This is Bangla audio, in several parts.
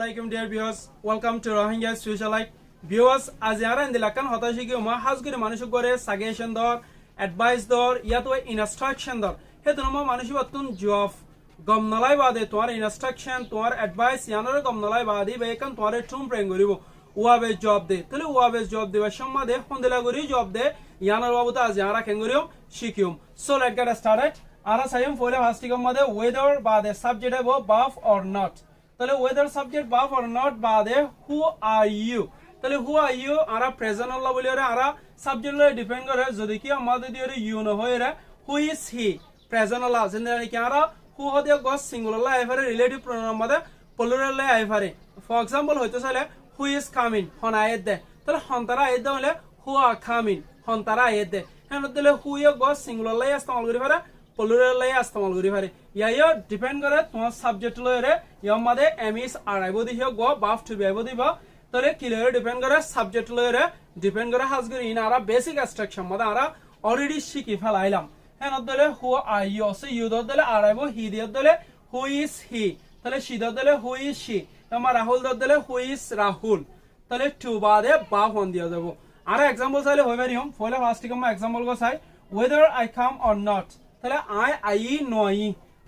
Assalamualaikum dear viewers. Welcome to Rohingya Socialite. Viewers, as yara in the lakan hota shiki uma hasguri manushu gore suggestion dor, advice dor, yato instruction dor. He tunoma manushu atun job gomnalai bade tuar instruction tuar advice yanore gomnalai bade bekan tuare tum prengoribo. Uabe job de. Tele uabe job de vashamma de hondela gori job de yanor babuta as yara kengorium shikium. So let's get started. Ara sayum fole hastigam made whether bade subject abo buff or not. তাহলে whether subject verb or not বাদে who are you তাহলে who are you Ara present হল বলি রে আরা সাবজেক্ট লয় ডিপেন্ড করে যদি কি আমাদের দিয়ে you না হয় রে who is he প্রেজেন্ট হল যেন কি আরা who হদে গস সিঙ্গুলার লাই আইফারে রিলেটিভ প্রোনাউন মধ্যে প্লুরাল লাই আইফারে ফর एग्जांपल হইতো চাইলে who is coming হন আইত দে তাহলে হনতারা আইত হলে who are coming হনতারা আইত দে হেন দিলে who এ গস সিঙ্গুলার লাই ইস্তেমাল করি পারে প্লুরাল লাই ইস্তেমাল করি পারে ইয়াইও ডিপেন্ড করে তোমার সাবজেক্ট লয় রে ইয়ার মধ্যে এম ইস আর আইবো দিও গো বাফ টু বি আইবো দিবা তাহলে কি লয় ডিপেন্ড করে সাবজেক্ট লয় রে ডিপেন্ড করে হাজগরি ইন আরা বেসিক ইনস্ট্রাকশন মধ্যে আরা অলরেডি শিখি ফেলাইলাম হেন দলে হু আর ইউ সো ইউ দলে আর আইবো হি দিয়ে দলে হু ইজ হি তাহলে শি দলে হু ইজ শি তোমার রাহুল দলে হু ইজ রাহুল তাহলে টু বাদে বা ফোন দিয়া যাব আর एग्जांपल চাইলে হই পারিম ফলে ফার্স্ট কম एग्जांपल গো চাই whether I come or not তাহলে আই নই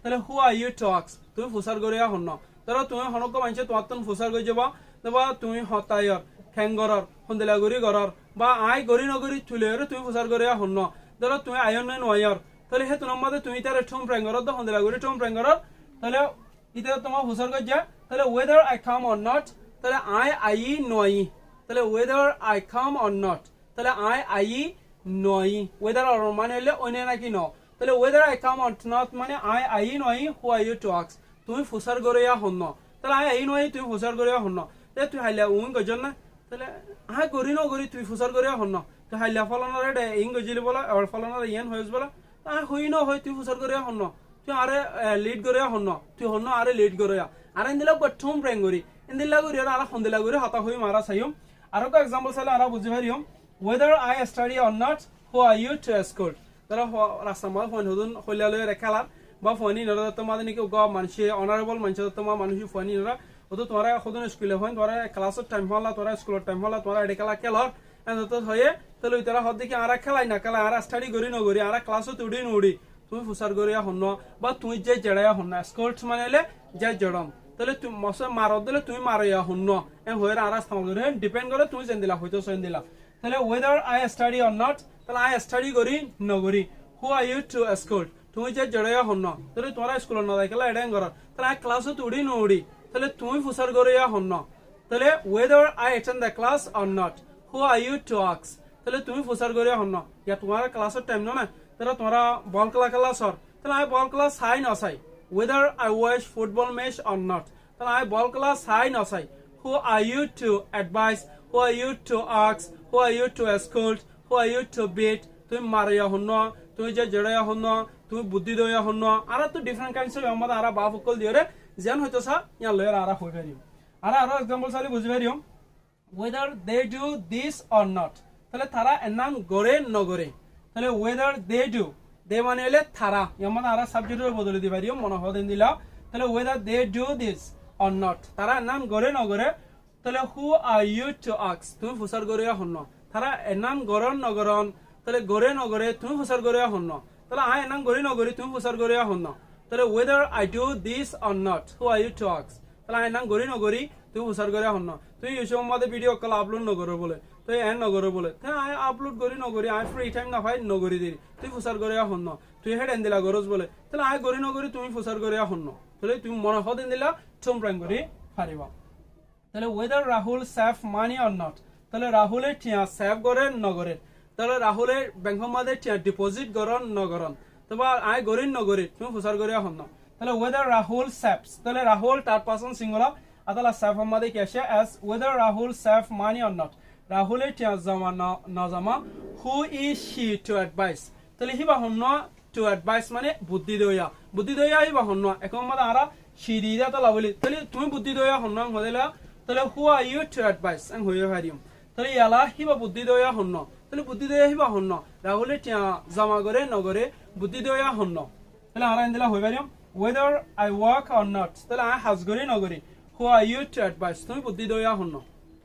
তাহলে হু আর ইউ টক্স তুমি ফুসার গরিয়া হন তাহলে তুমি হনক মানছে তোমার তন ফুসার গই যাবা বা তুমি হতায়র খেঙ্গরর হন্দেলা গরি গরর বা আই গরি নগরি তুলের তুমি ফুসার গরিয়া হন তাহলে তুমি আয়ন নয়র তাহলে হে তোমার মধ্যে তুমি তার ঠুম প্রেঙ্গরর দ হন্দেলা গরি ঠুম প্রেঙ্গরর তাহলে ইতে তোমার ফুসার গই যা তাহলে whether I come or not তাহলে আই নই তাহলে whether I come or not তাহলে আই নই whether or মানে হলে অন্য নাকি ন তাহলে whether I come or not মানে আই নই who are you to ask তুমি ফুসার গরিয়া হন তাহলে আই নই তুমি ফুসার গরিয়া হন তাহলে তুই হাইলা উন গজন না তাহলে গরি ন গরি তুই ফুসার গরিয়া হন তো হাইলা ফলনারে দে ইং গজিলি বলা আর ফলনারে ইয়ান হইস বলা হই ন হই তুই ফুসার গরিয়া হন তুই আরে লিড গরিয়া হন তুই হন আরে লিড গরিয়া আরে ইন্দিলা গঠুম প্রেঙ্গরি ইন্দিলা গরি আর হন্দিলা গরি হতা হই মারা চাইম আর কো एग्जांपल চাইলে আর বুঝি পারিম whether I study or not who are you to escort তারা রাস্তা মাল ফোন হদুন হইলালে রেখালার বা ফোনি নরা তোমাদের নিকে গ মানুষে অনারেবল মানুষ তোমার মানুষ ফোনি নরা ওতো তোরা হদুন স্কুলে ফোন তোরা ক্লাসের টাইম হলা তোরা স্কুলের টাইম হলা তোরা এডেকালা খেলার এত হয়ে তাহলে তারা হদ দেখি আর খেলাই না খেলা আর স্টাডি করি নগরি আর ক্লাসও তুড়ি নড়ি তুমি ফুসার গরিয়া হন বা তুই যে জড়াইয়া হন না স্কোর্টস মানেলে যে জড়ম তাহলে তুমি মশে মারত দিলে তুমি মারাইয়া হন এম হয়ে আর ইস্তেমাল করি ডিপেন্ড করে তুমি যেন দিলা হয়তো সেন দিলা তাহলে whether I study or not তাহলে আই স্টাডি করি নগরি হু আর ইউ টু এসকোর্ট তুমি যে জড়াইয়া হন তাহলে তোরা স্কুল না দেখলা এডেন কর তাহলে আই ক্লাসও তুড়ি নড়ি তাহলে তুমি ফুসার গরিয়া হন তাহলে whether I attend the class or not who are you to ask তাহলে তুমি ফুসার গরিয়া হন ইয়া তোমার ক্লাসের টাইম না তাহলে তোরা বল খেলা সর তাহলে আই বল ক্লাস হাই না চাই whether I watch football match or not তাহলে আই বল ক্লাস হাই না চাই who are you to advise who are you to ask who are you to escort who are you to beat তুমি মারিয়া হন তুমি যে জড়াইয়া হন তুমি বুদ্ধি দইয়া হন আর তো ডিফারেন্ট কাইন্ডস অফ আমাদের আর বাফকল দিরে যেন হয়তো সা ইয়া লয়ের আর হই পারিম আর एग्जांपल সালি বুঝি পারিম whether they do this or not তাহলে তারা এনাম গরে নগরে তাহলে whether they do they মানে হলে তারা ইয়ামান আর সাবজেক্টের বদলে দি পারিম মনে হদেন দিলা তাহলে whether they do this or not তারা এনাম গরে নগরে তাহলে who are you to ask তুমি ফুসার গরিয়া হন তারা এনাম গরন নগরন তাহলে গরে নগরে তুমি ফুসার গরিয়া হন তাহলে আই এনাম গরি নগরি তুমি ফুসার গরিয়া হন তাহলে whether I do this or not who are you to ask তাহলে আই এনাম গরি নগরি তুমি ফুসার গরিয়া হন তুই ইউটিউব মধ্যে ভিডিও কল আপলোড নগরে বলে তুই এন নগরে বলে তাই আই আপলোড করি নগরি আই ফ্রি টাইম না ভাই নগরি দিই তুই ফুসার গরিয়া হন তুই হেড এন দিলা গরজ বলে তাহলে আই গরি নগরি তুমি ফুসার গরিয়া হন তাহলে তুমি মনে হদেন দিলা চুম প্রাইম করি পারিবা তাহলে whether Rahul save money or not তাহলে রাহুলের টিয়া সেভ করেন নগরের তাহলে রাহুলের ব্যাংকের মধ্যে টিয়া ডিপোজিট করন নগরন তবে আই গরিন নগরি তুমি ফুসার গরিয়া হন তাহলে whether রাহুল সেভস তাহলে রাহুল থার্ড পারসন সিঙ্গুলার আতালা সেভ মধ্যে কি আসে as whether Rahul save money or not রাহুলের টিয়া জমা না জমা who is she to advise তাহলে হিবা হন to advise মানে বুদ্ধি দইয়া হিবা হন এখন মধ্যে আরা সিরিদা তো লাবলি তাহলে তুমি বুদ্ধি দইয়া হন হদেলা তাহলে who are you to advise আমি হইয়া হারিম তাহলে ইয়ালা হিবা বুদ্ধি দইয়া হন তাহলে বুদ্ধি দইয়া হিবা হন রাহুলের টিয়া জমা করে নগরে বুদ্ধি দইয়া হন তাহলে আরা ইন্দিলা হই পারিম whether I work or not তাহলে I হাজগরি নগরি who are you to advise তুমি বুদ্ধি দয়া হন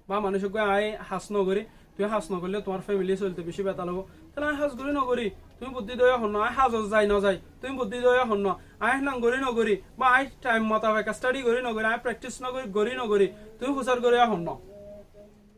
বা মানুষক আই হাস নগরি তুই হাস নগরলে তোমার ফ্যামিলি চলতে বেশি বেতাল হবো তাহলে আই হাস গরি নগরি তুমি বুদ্ধি দয়া হন আই হাজ যাই ন যাই তুমি বুদ্ধি দয়া হন আই নাঙ্গরি নগরি বা আই টাইম মোতাবেক স্টাডি করি নগরি আই প্র্যাকটিস নগরি গরি নগরি তুমি হুসার গরিয়া হন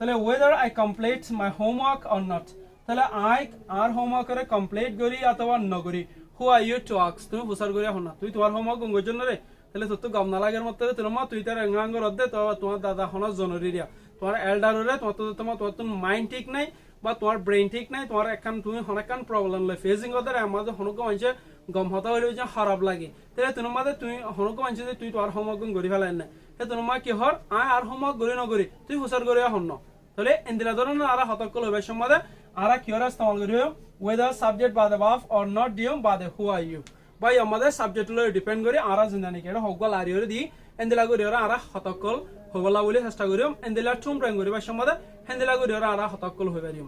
তাহলে whether I complete my homework or not তাহলে আই আর হোমওয়ার্ক করে কমপ্লিট করি অথবা নগরি who are you to ask তুমি হুসার গরিয়া হন তুই তোমার হোমওয়ার্ক গঙ্গর জন্য রে তাহলে তোর তো গম না লাগের মতো তোমার তুই তার এঙ্গাঙ্গর দে তো তোমার দাদা হনার জনরি দিয়া তোমার এল্ডার রে তোমার মাইন্ড ঠিক নাই বা তোমার ব্রেইন ঠিক নাই তোমার একখান তুমি অনেকখান প্রবলেম লয় ফেজিং ওদের আমাদের হনুক মানছে গম হতা হইলে যে খারাপ লাগে তাহলে তোমার মাঝে তুমি হনুক মানছে যে তুই তোমার হোমওয়ার্ক গরি ফেলাই না সে তোমার কি হর আয় আর হোমওয়ার্ক গরি নগরি তুই হুসার গরিয়া হন তাহলে এন্দিলা ধরনের আর হতকল হইবার সময় আর কিয়র ইস্তেমাল করিও whether subject by the verb or not দিও by the who are you ভাই আমাদের সাবজেক্ট লয় ডিপেন্ড করে আরা জিন্দানি কেন হগল আরিয়রে দি এন্দিলা গরিয়রা আর হতকল হবলা বলে চেষ্টা করিও এন্দিলা টুম প্রেম করিবার সময় হেন্দিলা গরিয়রা আর হতকল হইবারিও